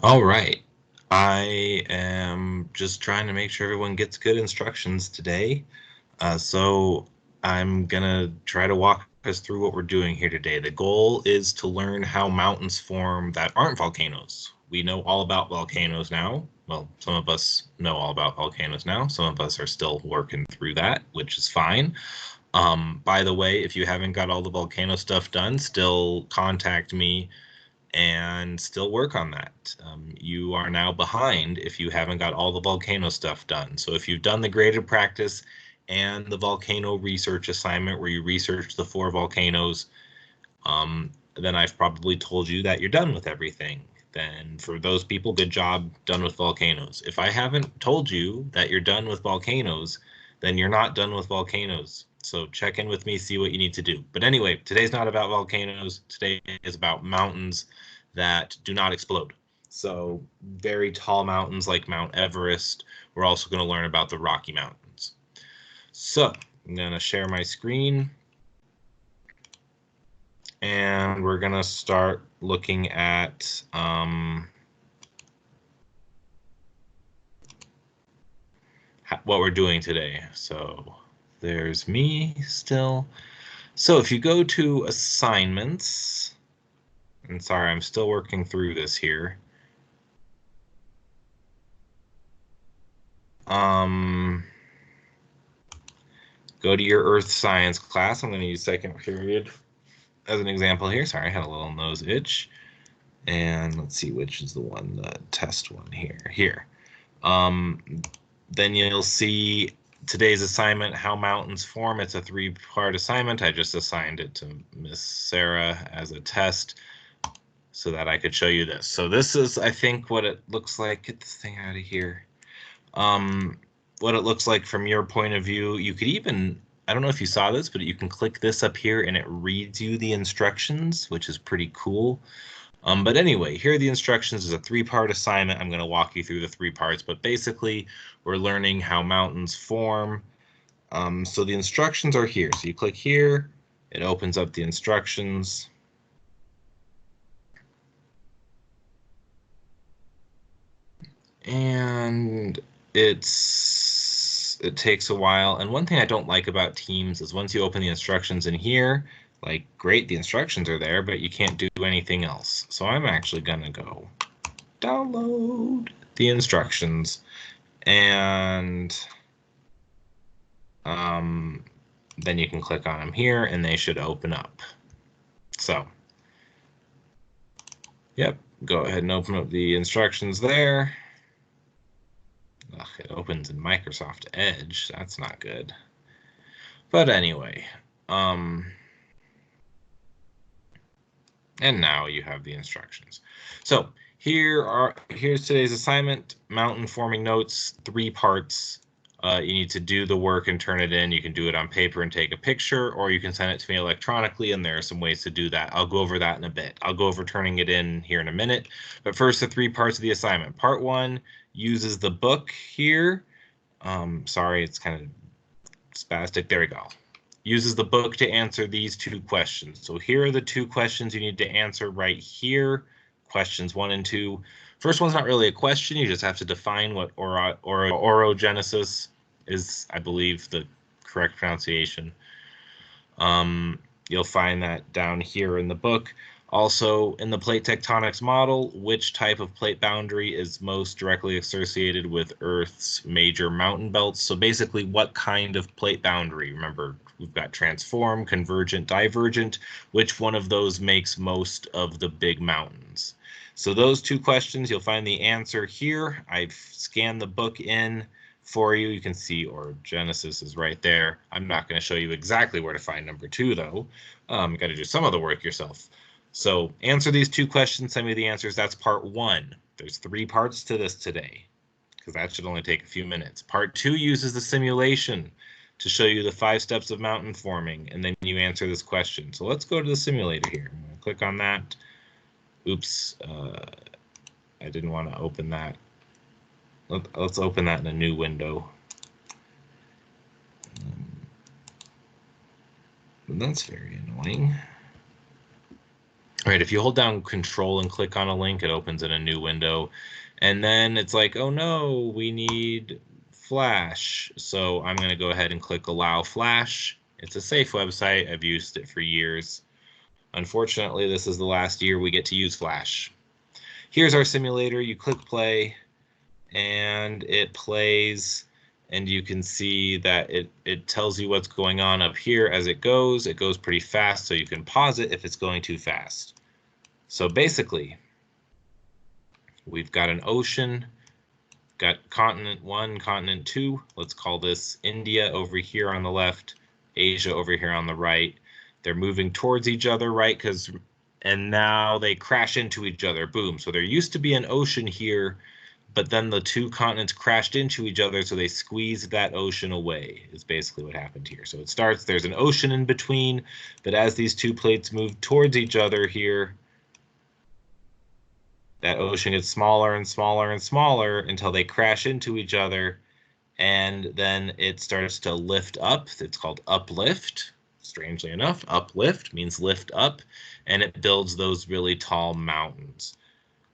All right. I am just trying to make sure everyone gets good instructions today. So I'm gonna try to walk us through what we're doing here today. The goal is to learn how mountains form that aren't volcanoes. We know all about volcanoes now. Well, some of us know all about volcanoes now. Some of us are still working through that, which is fine. By the way, if you haven't got all the volcano stuff done, still contact me and still work on that. You are now behind if you haven't got all the volcano stuff done. So if you've done the graded practice and the volcano research assignment where you research the 4 volcanoes, then I've probably told you that you're done with everything. Then for those people, good job, done with volcanoes. If I haven't told you that you're done with volcanoes, then you're not done with volcanoes. So check in with me, see what you need to do. But anyway, today's not about volcanoes. Today is about mountains that do not explode. So very tall mountains like Mount Everest. We're also going to learn about the Rocky Mountains. So I'm going to share my screen. And we're going to start looking at what we're doing today. So there's me still. So if you go to assignments, and sorry, I'm still working through this here. Go to your Earth Science class. I'm going to use second period as an example here. Sorry, I had a little nose itch. And let's see which is the one, the test one here. Here. Then you'll see today's assignment, how mountains form. It's a 3-part assignment. I just assigned it to Miss Sarah as a test so that I could show you this. So this is, I think, what it looks like. Get this thing out of here. What it looks like from your point of view. You could even, I don't know if you saw this, but you can click this up here and it reads you the instructions, which is pretty cool. But anyway, here are the instructions. It's a 3-part assignment. I'm going to walk you through the 3 parts, but basically we're learning how mountains form. So the instructions are here. So you click here, it opens up the instructions. And it takes a while. And one thing I don't like about Teams is once you open the instructions in here, like, great, the instructions are there, but you can't do anything else. So I'm actually going to go download the instructions, and then you can click on them here and they should open up. So, yep, go ahead and open up the instructions there. Ugh, it opens in Microsoft Edge. That's not good. But anyway, and now you have the instructions. So here's today's assignment, mountain forming notes, 3 parts. You need to do the work and turn it in. You can do it on paper and take a picture, or you can send it to me electronically, and there are some ways to do that. I'll go over that in a bit. I'll go over turning it in here in a minute. But first, the 3 parts of the assignment. Part 1 uses the book here. Sorry, it's kind of spastic. There we go. Uses the book to answer these 2 questions. So here are the 2 questions you need to answer right here. Questions 1 and 2. First one's not really a question. You just have to define what orogenesis is, I believe, the correct pronunciation. You'll find that down here in the book. Also, in the plate tectonics model, which type of plate boundary is most directly associated with Earth's major mountain belts? So basically, what kind of plate boundary? Remember, we've got transform, convergent, divergent. Which one of those makes most of the big mountains? So those 2 questions, you'll find the answer here. I've scanned the book in for you. You can see orogenesis is right there. I'm not going to show you exactly where to find number 2, though. You got to do some of the work yourself. So answer these 2 questions, send me the answers. That's part 1. There's 3 parts to this today, because that should only take a few minutes. Part 2 uses the simulation to show you the 5 steps of mountain forming, and then you answer this question. So let's go to the simulator here. I'm going to click on that. Oops, I didn't want to open that. Let's open that in a new window. That's very annoying. All right, if you hold down Control and click on a link, it opens in a new window. And then it's like, oh no, we need Flash. So I'm going to go ahead and click Allow Flash. It's a safe website. I've used it for years. Unfortunately, this is the last year we get to use Flash. Here's our simulator. You click play, and it plays, and you can see that it tells you what's going on up here as it goes. It goes pretty fast, so you can pause it if it's going too fast. So basically, we've got an ocean, got continent 1, continent 2. Let's call this India over here on the left, Asia over here on the right. They're moving towards each other, right? And now they crash into each other. Boom. So there used to be an ocean here, but then the two continents crashed into each other, so they squeezed that ocean away, is basically what happened here. So it starts, there's an ocean in between, but as these two plates move towards each other here, that ocean gets smaller and smaller and smaller until they crash into each other, and then it starts to lift up. It's called uplift. Strangely enough, uplift means lift up, and it builds those really tall mountains.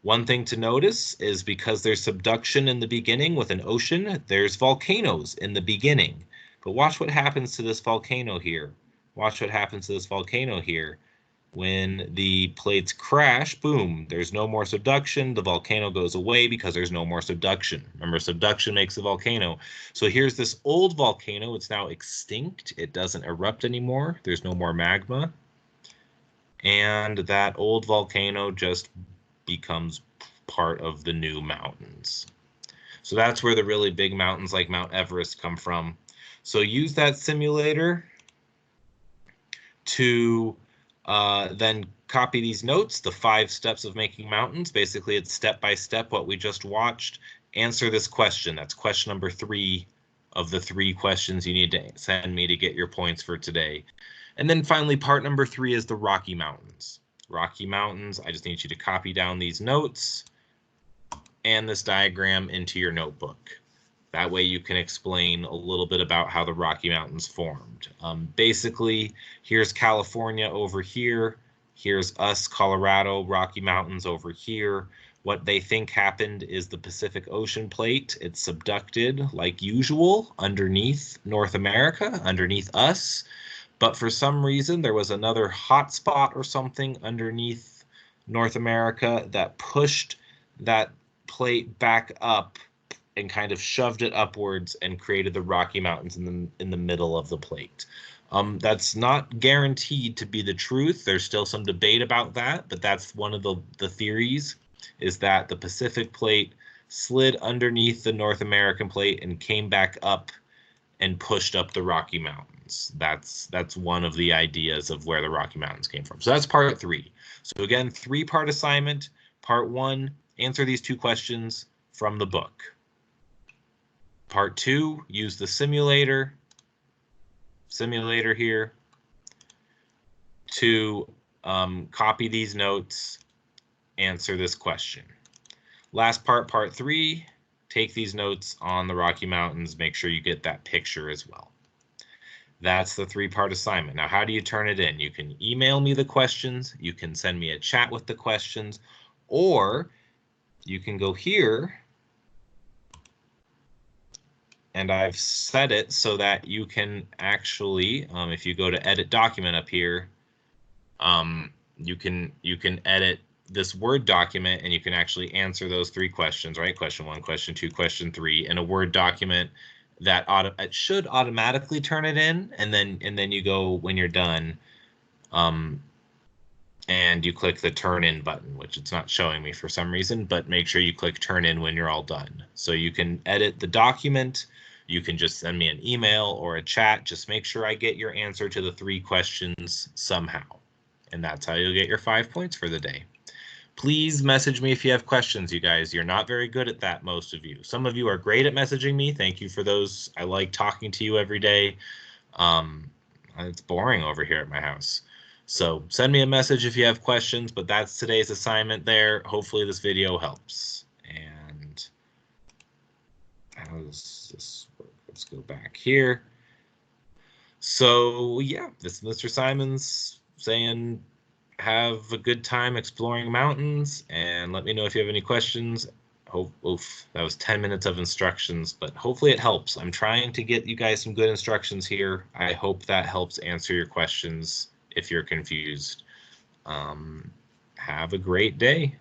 One thing to notice is because there's subduction in the beginning with an ocean, there's volcanoes in the beginning. But watch what happens to this volcano here. Watch what happens to this volcano here. When the plates crash, boom, there's no more subduction. The volcano goes away because there's no more subduction. Remember, subduction makes a volcano. So here's this old volcano. It's now extinct. It doesn't erupt anymore. There's no more magma. And that old volcano just becomes part of the new mountains. So that's where the really big mountains like Mount Everest come from. So use that simulator to then copy these notes, the 5 steps of making mountains. Basically, it's step by step what we just watched. Answer this question. That's question number 3 of the 3 questions you need to send me to get your points for today. And then finally, part number 3 is the Rocky Mountains. Rocky Mountains, I just need you to copy down these notes and this diagram into your notebook. That way you can explain a little bit about how the Rocky Mountains formed. Basically, here's California over here. Here's us, Colorado, Rocky Mountains over here. What they think happened is the Pacific Ocean plate. It's subducted like usual underneath North America, underneath us. But for some reason, there was another hot spot or something underneath North America that pushed that plate back up and kind of shoved it upwards and created the Rocky Mountains in the middle of the plate. That's not guaranteed to be the truth. There's still some debate about that, but that's one of the theories, is that the Pacific plate slid underneath the North American plate and came back up and pushed up the Rocky Mountains. That's one of the ideas of where the Rocky Mountains came from. So that's part 3. So again, 3-part assignment. Part 1, answer these 2 questions from the book. Part 2, use the simulator here to copy these notes, answer this question. Last part, part 3, take these notes on the Rocky Mountains, make sure you get that picture as well. That's the 3-part assignment. Now, how do you turn it in? You can email me the questions, you can send me a chat with the questions, or you can go here, and I've set it so that you can actually, if you go to edit document up here, you can edit this Word document and you can actually answer those 3 questions, right? Question 1, question 2, question 3 in a Word document that it should automatically turn it in, and then you go when you're done, and you click the turn in button, which it's not showing me for some reason, but make sure you click turn in when you're all done. So you can edit the document. You can just send me an email or a chat. Just make sure I get your answer to the 3 questions somehow. And that's how you'll get your 5 points for the day. Please message me if you have questions, you guys. You're not very good at that, most of you. Some of you are great at messaging me. Thank you for those. I like talking to you every day. It's boring over here at my house. So send me a message if you have questions, but that's today's assignment there. Hopefully this video helps. And how does this work? Let's go back here. So yeah, this is Mr. Simonds saying have a good time exploring mountains, and let me know if you have any questions. Oh, oof, that was 10 minutes of instructions, but hopefully it helps. I'm trying to get you guys some good instructions here. I hope that helps answer your questions if you're confused. Have a great day.